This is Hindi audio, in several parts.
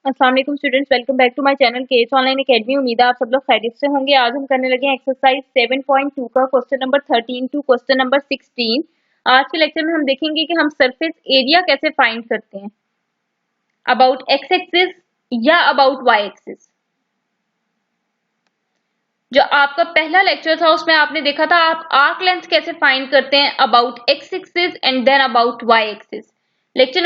अस्सलाम वालेकुम students, welcome back to my channel KS online academy. उम्मीद है आप सब लोग खैरियत से होंगे। आज हम करने लगे हैं एक्सरसाइज 7.2 का question number 13 to question number 16। आज के लेक्चर में हम देखेंगे कि हम सरफेस एरिया कैसे फाइंड करते हैं अबाउट एक्स एक्सिस या अबाउट वाई एक्सिस। जो आपका पहला लेक्चर था उसमें आपने देखा था आप आर्क लेंथ कैसे फाइंड करते हैं about X axis and then about Y axis. Lecture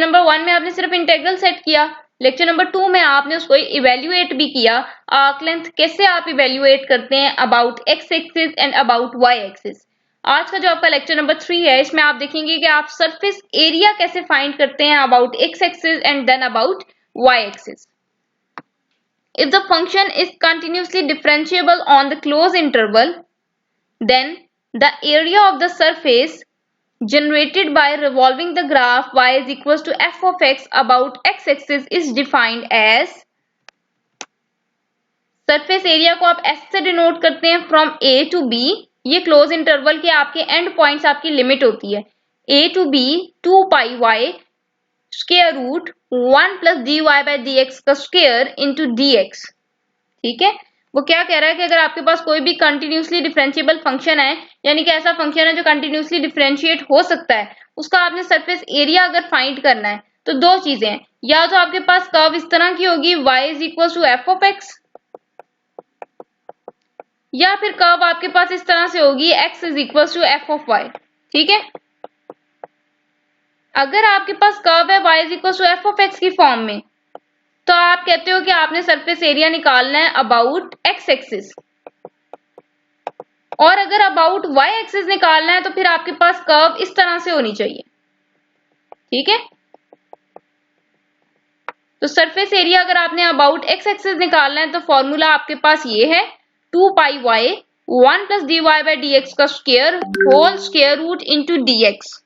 number 1 में आपने सिर्फ इंटीग्रल सेट किया। लेक्चर नंबर 2 में आपने उसको इवेल्युएट भी किया, आर्क लेंथ कैसे आप इवेल्युएट करते हैं about X axis and about Y axis. आज का जो आपका लेक्चर नंबर 3 है, इसमें आप देखेंगे कि आप सरफेस एरिया कैसे फाइंड करते हैं about X axis and then about Y axis. If the function is continuously differentiable on the closed interval, then the area of the surface generated by revolving the graph y is equals to f of x about x-axis is defined as। Surface area को आप s से डिनोट करते हैं फ्रॉम a to b। ये क्लोज इंटरवल के आपके एंड पॉइंट्स आपकी लिमिट होती है a to b 2 pi y square root 1 plus dy by dx का स्क्वायर इंटू dx। ठीक है, वो क्या कह रहा है कि अगर आपके पास कोई भी कंटिन्यूसली डिफरेंशिएबल फंक्शन है, यानी कि ऐसा फंक्शन है जो कंटिन्यूसली डिफरेंशिएट हो सकता है, उसका आपने सरफेस एरिया अगर फाइंड करना है तो दो चीजें हैं, या तो आपके पास कर्व इस तरह की होगी y is equal to F of X, या फिर कर्व आपके पास इस तरह से होगी x is equal to F of Y. ठीक है, अगर आपके पास कर्व है y is equal to F of X की फॉर्म में, तो आप कहते हो कि आपने सरफेस एरिया निकालना है अबाउट एक्स एक्सिस, और अगर अबाउट वाई एक्सिस निकालना है तो फिर आपके पास कर्व इस तरह से होनी चाहिए। ठीक है, तो सरफेस एरिया अगर आपने अबाउट एक्स एक्सिस निकालना है तो फॉर्मूला आपके पास ये है 2 pi y 1 plus d y by d x का square whole square root into d x.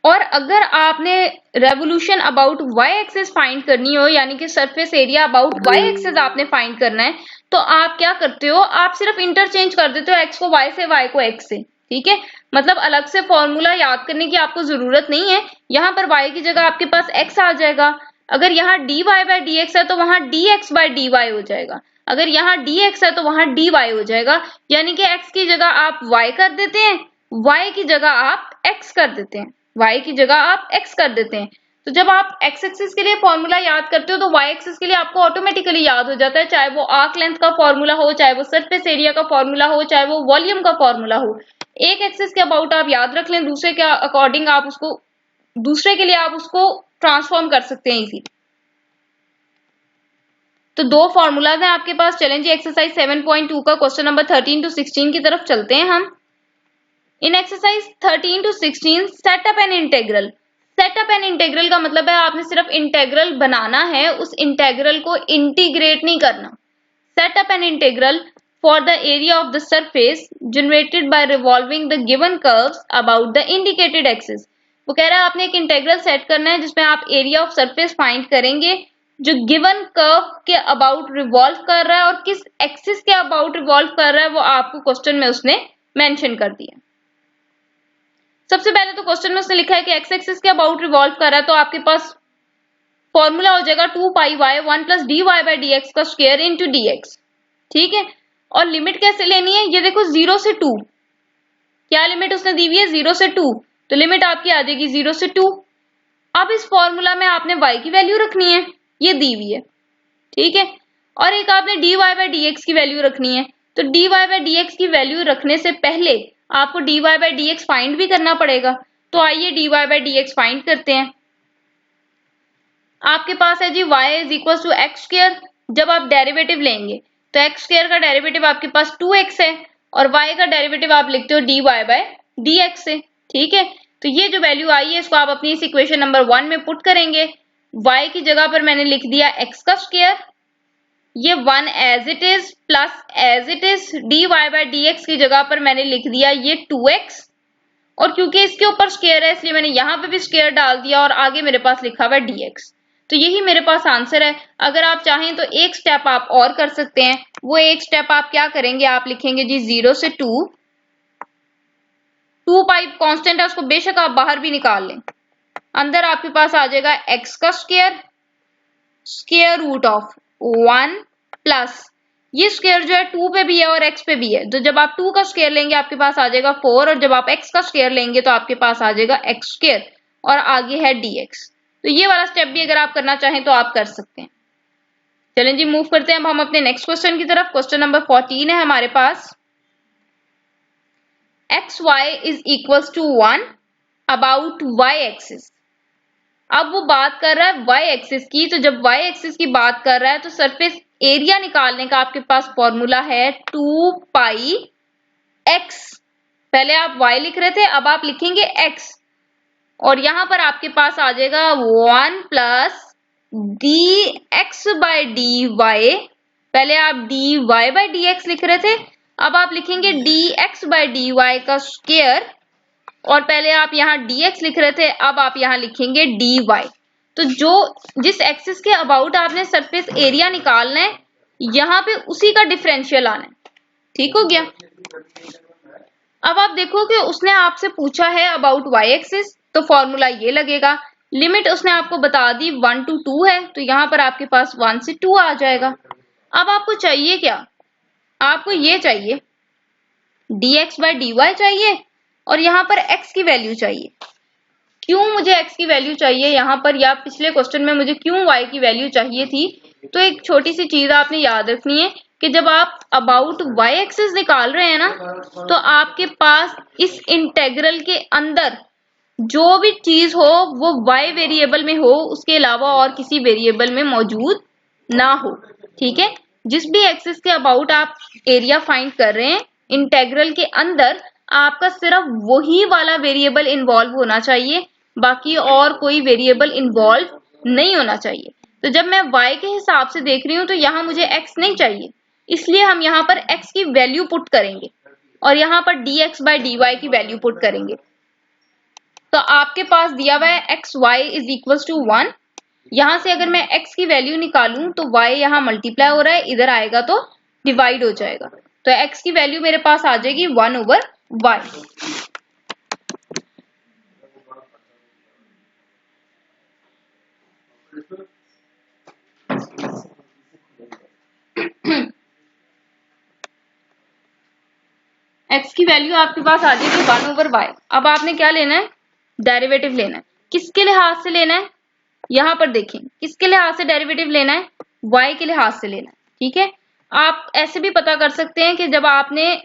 और अगर आपने revolution about Y axis find करनी हो, यानी कि surface area about Y axis आपने फाइंड करना है, तो आप क्या करते हो, आप सिर्फ इंटरचेंज कर देते हो एक्स को वाई से, वाई को एक्स से। ठीक है, मतलब अलग से फॉर्मूला याद करने की आपको जरूरत नहीं है। यहाँ पर वाई की जगह आपके पास एक्स आ जाएगा। अगर यहाँ d y by d x है तो वहां d x by d y हो जाएगा। अगर यहाँ डी एक्स है तो वहां डी वाई हो जाएगा, यानी कि एक्स की जगह आप वाई कर देते हैं, वाई की जगह आप एक्स कर देते हैं, y की जगह आप x कर देते हैं। तो जब आप x एक्सिस के लिए फॉर्मूला याद करते हो तो y एक्सिस के लिए आपको ऑटोमेटिकली याद हो जाता है, चाहे वो आर्क लेंथ का फॉर्मूला हो, चाहे वो सरफेस एरिया का फॉर्मूला हो, चाहे वो वॉल्यूम का फॉर्मूला हो। एक एक्सिस के अबाउट आप याद रख लें, दूसरे के अकॉर्डिंग आप उसको, दूसरे के लिए आप उसको ट्रांसफॉर्म कर सकते हैं इजी। तो दो फॉर्मूलाज हैं आपके पास। चलें जी, एक्सरसाइज 7.2 का क्वेश्चन नंबर 13 टू 16 की तरफ चलते हैं हम। In exercise 13 to 16 setup an integral. Setup an integral का मतलब है आपने सिर्फ इंटेग्रल बनाना है, उस इंटेग्रल को इंटीग्रेट नहीं करना। Setup an integral for the area of the surface generated by revolving the given curves about the indicated axis. वो कह रहा है आपने एक इंटेग्रल सेट करना है जिसमें आप एरिया ऑफ सरफेस फाइंड करेंगे जो गिवन कर्व के अबाउट रिवॉल्व कर रहा है, और किस एक्सिस के अबाउट रिवॉल्व कर रहा है वो आपको क्वेश्चन में उसने मेंशन कर दिया। सबसे पहले तो क्वेश्चन में उसने लिखा है कि एक्स एक्सिस के अबाउट रिवॉल्व कर रहा है, तो आपके पास फॉर्मूला हो जाएगा 2 pi y 1 plus d y by d x का स्क्वायर इंटू डी एक्स। ठीक है, और लिमिट कैसे लेनी है, ये देखो 0 से 2, क्या लिमिट उसने दी हुई है 0 से 2, तो लिमिट आपकी आ जाएगी 0 से 2। अब इस फॉर्मूला में आपने y की वैल्यू रखनी है, ये दी हुई है। ठीक है, और एक आपने d y by d x की वैल्यू रखनी है। तो d y by d x की वैल्यू रखने से पहले आपको dy by d x find भी करना पड़ेगा। तो आइए dy by d x find करते हैं। आपके पास है जी y is equal to x square. जब आप डेरिवेटिव लेंगे तो एक्स स्क्वायर का डेरिवेटिव आपके पास 2x है, और y का डेरिवेटिव आप लिखते हो dy बाई डी एक्स से। ठीक है, तो ये जो वैल्यू आई है इसको आप अपनी इस इक्वेशन नंबर 1 में पुट करेंगे। y की जगह पर मैंने लिख दिया x का स्क्वायर, ये 1 as it is plus as it is d y by d x की जगह पर मैंने लिख दिया ये 2x, और क्योंकि इसके ऊपर स्क्वायर है इसलिए मैंने यहाँ पे भी स्क्वायर डाल दिया और आगे मेरे पास लिखा हुआ है dx। तो यही मेरे पास आंसर है। अगर आप चाहें तो एक स्टेप आप और कर सकते हैं। वो एक स्टेप आप क्या करेंगे, आप लिखेंगे जी 0 से 2 पाई कांस्टेंट है, उसको बेशक आप बाहर भी निकाल लें। अंदर आपके पास आ जाएगा x का स्क्वायर रूट ऑफ 1 प्लस ये स्क्वायर जो है 2 पे भी है और x पे भी है, तो जब आप 2 का स्क्वायर लेंगे आपके पास आ जाएगा 4 और जब आप x का स्क्वायर लेंगे तो आपके पास आ जाएगा x स्क्वायर और आगे है dx। तो ये वाला स्टेप भी अगर आप करना चाहें तो आप कर सकते हैं। चलें जी मूव करते हैं अब हम अपने नेक्स्ट क्वेश्चन की तरफ। क्वेश्चन नंबर 14 है हमारे पास, xy is equals to 1 about y axis. अब वो बात कर रहा है y एक्सिस की, तो जब y एक्सिस की बात कर रहा है तो सरफेस एरिया निकालने का आपके पास फॉर्मूला है 2 पाई x। पहले आप y लिख रहे थे, अब आप लिखेंगे x और यहां पर आपके पास आ जाएगा 1 प्लस dx बाय dy। पहले आप dy बाय dx लिख रहे थे, अब आप लिखेंगे dx बाय dy का स्क्वायर और पहले आप यहाँ dx लिख रहे थे, अब आप यहाँ लिखेंगे dy। तो जिस एक्सिस के अबाउट आपने सरफेस एरिया निकालना है यहाँ पे उसी का डिफरेंशियल आना है। ठीक हो गया। अब आप देखो कि उसने आपसे पूछा है अबाउट y एक्सिस, तो फॉर्मूला ये लगेगा। लिमिट उसने आपको बता दी 1 to 2 है, तो यहाँ पर आपके पास 1 से 2 आ जाएगा। अब आपको चाहिए क्या, आपको ये चाहिए dx बाय dy चाहिए और यहाँ पर x की वैल्यू चाहिए। क्यों मुझे x की वैल्यू चाहिए यहाँ पर, या पिछले क्वेश्चन में मुझे क्यों y की वैल्यू चाहिए थी, तो एक छोटी सी चीज आपने याद रखनी है कि जब आप अबाउट y एक्सिस निकाल रहे हैं ना, तो आपके पास इस इंटेग्रल के अंदर जो भी चीज हो वो y वेरिएबल में हो, उसके अलावा और किसी वेरिएबल में मौजूद ना हो। ठीक है, जिस भी एक्सिस के अबाउट आप एरिया फाइंड कर रहे हैं इंटेग्रल के अंदर आपका सिर्फ वही वाला वेरिएबल इन्वॉल्व होना चाहिए, बाकी और कोई वेरिएबल इन्वॉल्व नहीं होना चाहिए। तो जब मैं y के हिसाब से देख रही हूं तो यहाँ मुझे x नहीं चाहिए, इसलिए हम यहाँ पर x की वैल्यू पुट करेंगे और यहाँ पर dx बाय dy की वैल्यू पुट करेंगे। तो आपके पास दिया हुआ है xy इज इक्वल्स टू 1। यहाँ से अगर मैं x की वैल्यू निकालूं तो y यहाँ मल्टीप्लाई हो रहा है, इधर आएगा तो डिवाइड हो जाएगा, तो x की वैल्यू मेरे पास आ जाएगी 1 ओवर y। x की वैल्यू आपके पास आ जाएगी 1 ओवर y। अब आपने क्या लेना है, डेरिवेटिव लेना है। किसके लिहाज से लेना है, यहाँ पर देखें किसके लिहाज से डेरिवेटिव लेना है, y के लिहाज से लेना है। ठीक है, आप ऐसे भी पता कर सकते हैं कि जब आपने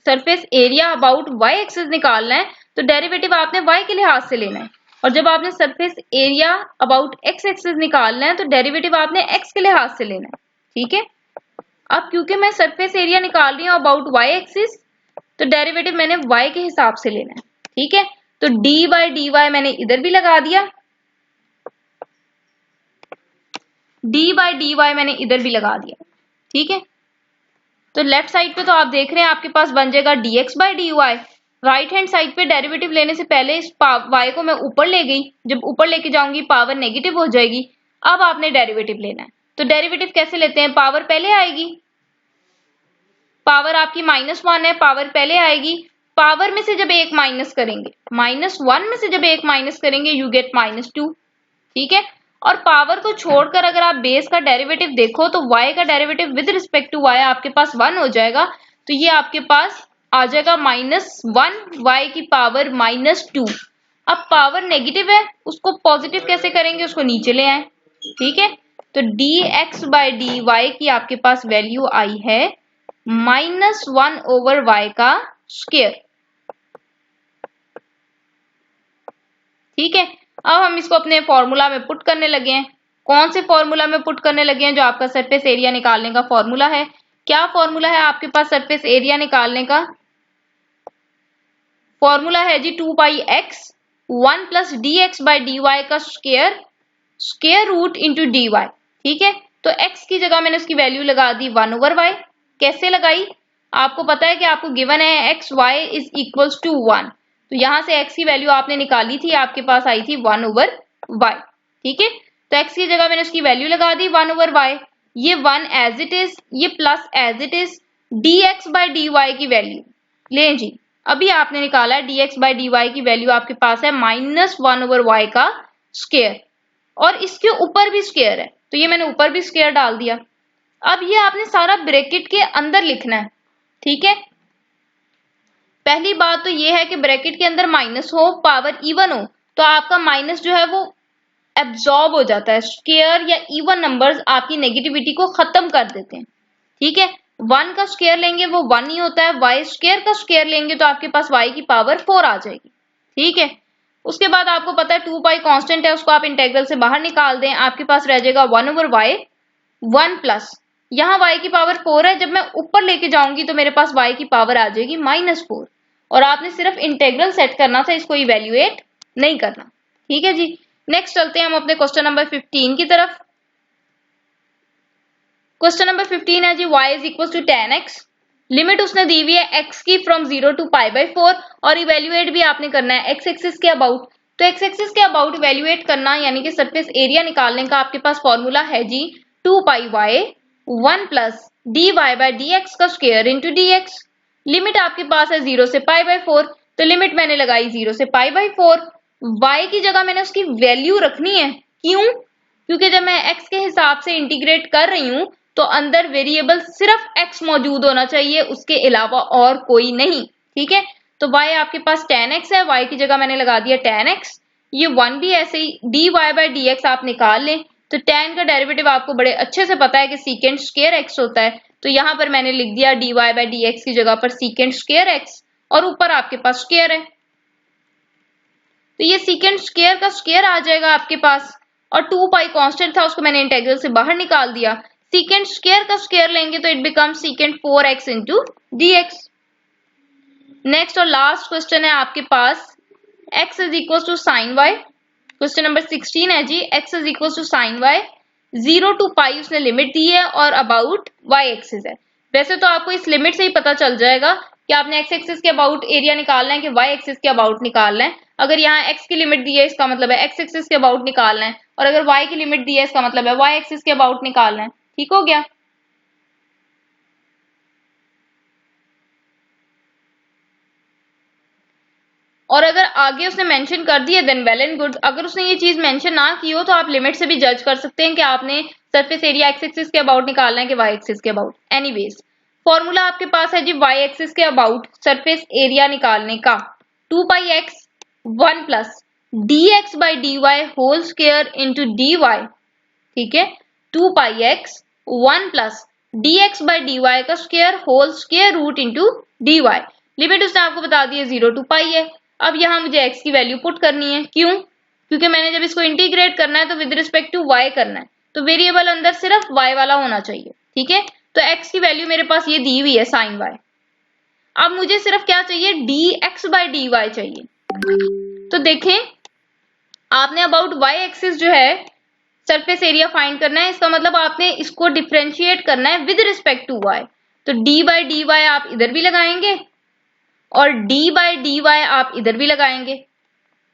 surface area about y axis निकालना है तो डेरिवेटिव आपने y के लिहाज से लेना है, और जब आपने surface area about x axis निकालना है तो डेरिवेटिव आपने x के लिहाज से लेना है। ठीक है, अब क्योंकि मैं सरफेस एरिया निकाल रही हूँ अबाउट y एक्सिस, तो डेरिवेटिव मैंने y के हिसाब से लेना है। ठीक है, तो d बाय dy मैंने इधर भी लगा दिया, d बाय dy मैंने इधर भी लगा दिया। ठीक है, तो लेफ्ट साइड पे तो आप देख रहे हैं आपके पास बन जाएगा dx by dy। Right hand side पे डेरिवेटिव लेने से पहले इस y को मैं ऊपर ले गई, जब ऊपर लेके जाऊंगी पावर नेगेटिव हो जाएगी। अब आपने डेरिवेटिव लेना है, तो डेरिवेटिव कैसे लेते हैं, पावर पहले आएगी, पावर आपकी -1 है, पावर पहले आएगी, पावर में से जब एक माइनस करेंगे, -1 में से जब एक माइनस करेंगे यू गेट -2। ठीक है, और पावर को छोड़कर अगर आप बेस का डेरिवेटिव देखो तो y का derivative with respect to y आपके पास 1 हो जाएगा, तो ये आपके पास आ जाएगा -1 y की पावर -2। अब पावर नेगेटिव है, उसको पॉजिटिव कैसे करेंगे, उसको नीचे ले आए। ठीक है, तो dx बाय dy की आपके पास वैल्यू आई है -1 ओवर y का स्क्वायर। ठीक है, अब हम इसको अपने फॉर्मूला में पुट करने लगे हैं। कौन से फॉर्मूला में पुट करने लगे हैं, जो आपका सरफेस एरिया निकालने का फॉर्मूला है। क्या फॉर्मूला है आपके पास सरफेस एरिया निकालने का, फॉर्मूला है जी 2 pi x 1 plus dx by dy का स्क्वायर रूट इंटू dy। ठीक है, तो x की जगह मैंने उसकी वैल्यू लगा दी 1 ओवर y। कैसे लगाई, आपको पता है कि आपको गिवन है x y is equals to 1, तो यहां से x की वैल्यू आपने निकाली थी, आपके पास आई थी 1 ओवर y। ठीक है, तो x की जगह मैंने उसकी वैल्यू लगा दी 1/y, ये 1 एज इट इज, ये plus as it is, dx/dy की वैल्यू लें जी। अभी आपने निकाला है dx/dy की वैल्यू आपके पास है -1/y का स्क्वायर, और इसके ऊपर भी स्क्वायर है, तो ये मैंने ऊपर भी स्क्वायर डाल दिया। अब ये आपने सारा ब्रैकेट के अंदर लिखना है, ठीक है। पहली बात तो ये है कि ब्रैकेट के अंदर माइनस हो, पावर इवन हो, तो आपका माइनस जो है वो एब्जॉर्ब हो जाता है। स्क्वायर या इवन नंबर्स आपकी नेगेटिविटी को खत्म कर देते हैं, ठीक है। 1 का स्क्वायर लेंगे वो 1 ही होता है, y स्क्वायर का स्क्वायर लेंगे तो आपके पास y की पावर 4 आ जाएगी, ठीक है। उसके बाद आपको पता है 2 कांस्टेंट है, उसको आप इंटेग्रल से बाहर निकाल दें, आपके पास रह जाएगा 1/y 1 प्लस, यहाँ y की पावर 4 है, जब मैं ऊपर लेके जाऊंगी तो मेरे पास y की पावर आ जाएगी -4, और आपने सिर्फ इंटेग्रल सेट करना था, इसको इवेल्युएट नहीं करना, ठीक है जी। नेक्स्ट चलते हैं हम अपने क्वेश्चन नंबर 15 की तरफ। क्वेश्चन नंबर 15 है जी y is equal to 10x, limit उसने दी हुई है x की फ्रॉम 0 टू π/4, और इवेल्युएट भी आपने करना है x एक्सिस के अबाउट। तो x एक्सिस के अबाउट इवेल्युएट करना यानी कि सरफेस एरिया निकालने का आपके पास फॉर्मूला है जी 2πy 1 प्लस dy/dx का स्क्वायर इंटू dx। लिमिट आपके पास है 0 से π/4, तो लिमिट मैंने लगाई 0 से π/4, y की जगह मैंने उसकी वैल्यू रखनी है, क्यों? क्योंकि जब मैं x के हिसाब से इंटीग्रेट कर रही हूं तो अंदर वेरिएबल सिर्फ x मौजूद होना चाहिए, उसके अलावा और कोई नहीं, ठीक है। तो y आपके पास 10x है, y की जगह मैंने लगा दिया 10x, ये 1 भी ऐसे ही, dy/dx आप निकाल लें, तो tan का डेरिवेटिव आपको बड़े अच्छे से पता है कि सीकेंट स्क्वायर x होता है, तो यहां पर मैंने लिख दिया dy/dx की जगह पर सीकेंट स्क्वायर x, और ऊपर आपके पास स्क्वायर है, तो ये सीकेंट स्क्वायर का स्क्वायर आ जाएगा आपके पास, और 2 कांस्टेंट था उसको मैंने इंटीग्रल से बाहर निकाल दिया। सीकेंट स्क्वायर का स्क्वायर लेंगे तो it becomes secant 4x into dx। Next और लास्ट क्वेश्चन है आपके पास x is equal to sine y। Question number 16 है जी x is equal to sine y, 0 to pi उसने लिमिट दी है, और अबाउट y एक्सिस है। वैसे तो आपको इस लिमिट से ही पता चल जाएगा कि आपने x एक्सिस के अबाउट एरिया निकालना है कि y एक्सिस के अबाउट निकालना है। अगर यहाँ x की लिमिट दी है इसका मतलब है x एक्सिस के अबाउट निकालना है, और अगर y की लिमिट दी है इसका मतलब है y एक्सिस के अबाउट निकालना है, ठीक हो गया। और अगर आगे उसने मेंशन कर दिया देन वेल एंड गुड, अगर उसने ये चीज मेंशन ना की हो तो आप लिमिट से भी जज कर सकते हैं कि आपने सरफेस एरिया x एक्सिस के अबाउट निकालना है कि y एक्सिस के अबाउट। एनीवेज फॉर्मूला आपके पास है जी y एक्सिस के अबाउट सरफेस एरिया निकालने का 2πx 1 plus dx/dy whole square into dy, ठीक है। 2πx 1 प्लस dx/dy का square whole square root into dy। Limit उसने आपको बता दी है 0 टू पाई है। अब यहाँ मुझे x की वैल्यू पुट करनी है, क्यों? क्योंकि मैंने जब इसको इंटीग्रेट करना है तो विद रिस्पेक्ट टू y करना है, तो वेरिएबल अंदर सिर्फ y वाला होना चाहिए, ठीक है। तो x की वैल्यू मेरे पास ये दी हुई है साइन y। अब मुझे सिर्फ क्या चाहिए, dx/dy चाहिए। तो देखें आपने अबाउट y एक्सिस जो है सरफेस एरिया फाइंड करना है, इसका मतलब आपने इसको डिफरेंशिएट करना है विद रिस्पेक्ट टू y। तो d/dy आप इधर भी लगाएंगे और d/dy आप इधर भी लगाएंगे,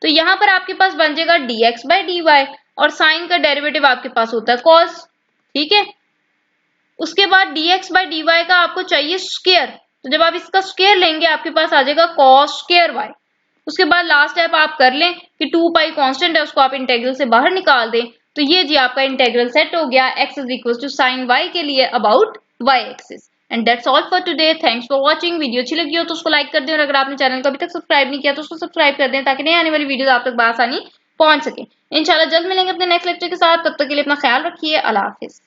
तो यहां पर आपके पास बन जाएगा dx/dy, और साइन का डेरिवेटिव आपके पास होता है cos, ठीक है। उसके बाद dx/dy का आपको चाहिए स्क्वायर, तो जब आप इसका स्क्वायर लेंगे आपके पास आ जाएगा cos स्क्वायर y। उसके बाद लास्ट स्टेप आप कर लें कि 2 कांस्टेंट है उसको आप इंटेग्रल से बाहर निकाल दें, तो ये जी आपका इंटेग्रल सेट हो गया x is equal to sine y के लिए about y axis. And that's all for today. Thanks for watching. Video अच्छी लगी हो तो उसको लाइक कर दें, और अगर आपने चैनल को अभी तक सब्सक्राइब नहीं किया तो उसको सब्सक्राइब कर दें ताकि नई आने वाली वीडियो आप तक बआसानी पहुंच सके। इंशाल्लाह जल्द मिलेंगे अपने नेक्स्ट लेक्चर के साथ, तब तक के लिए अपना ख्याल रखिए। अल्लाह हाफिज।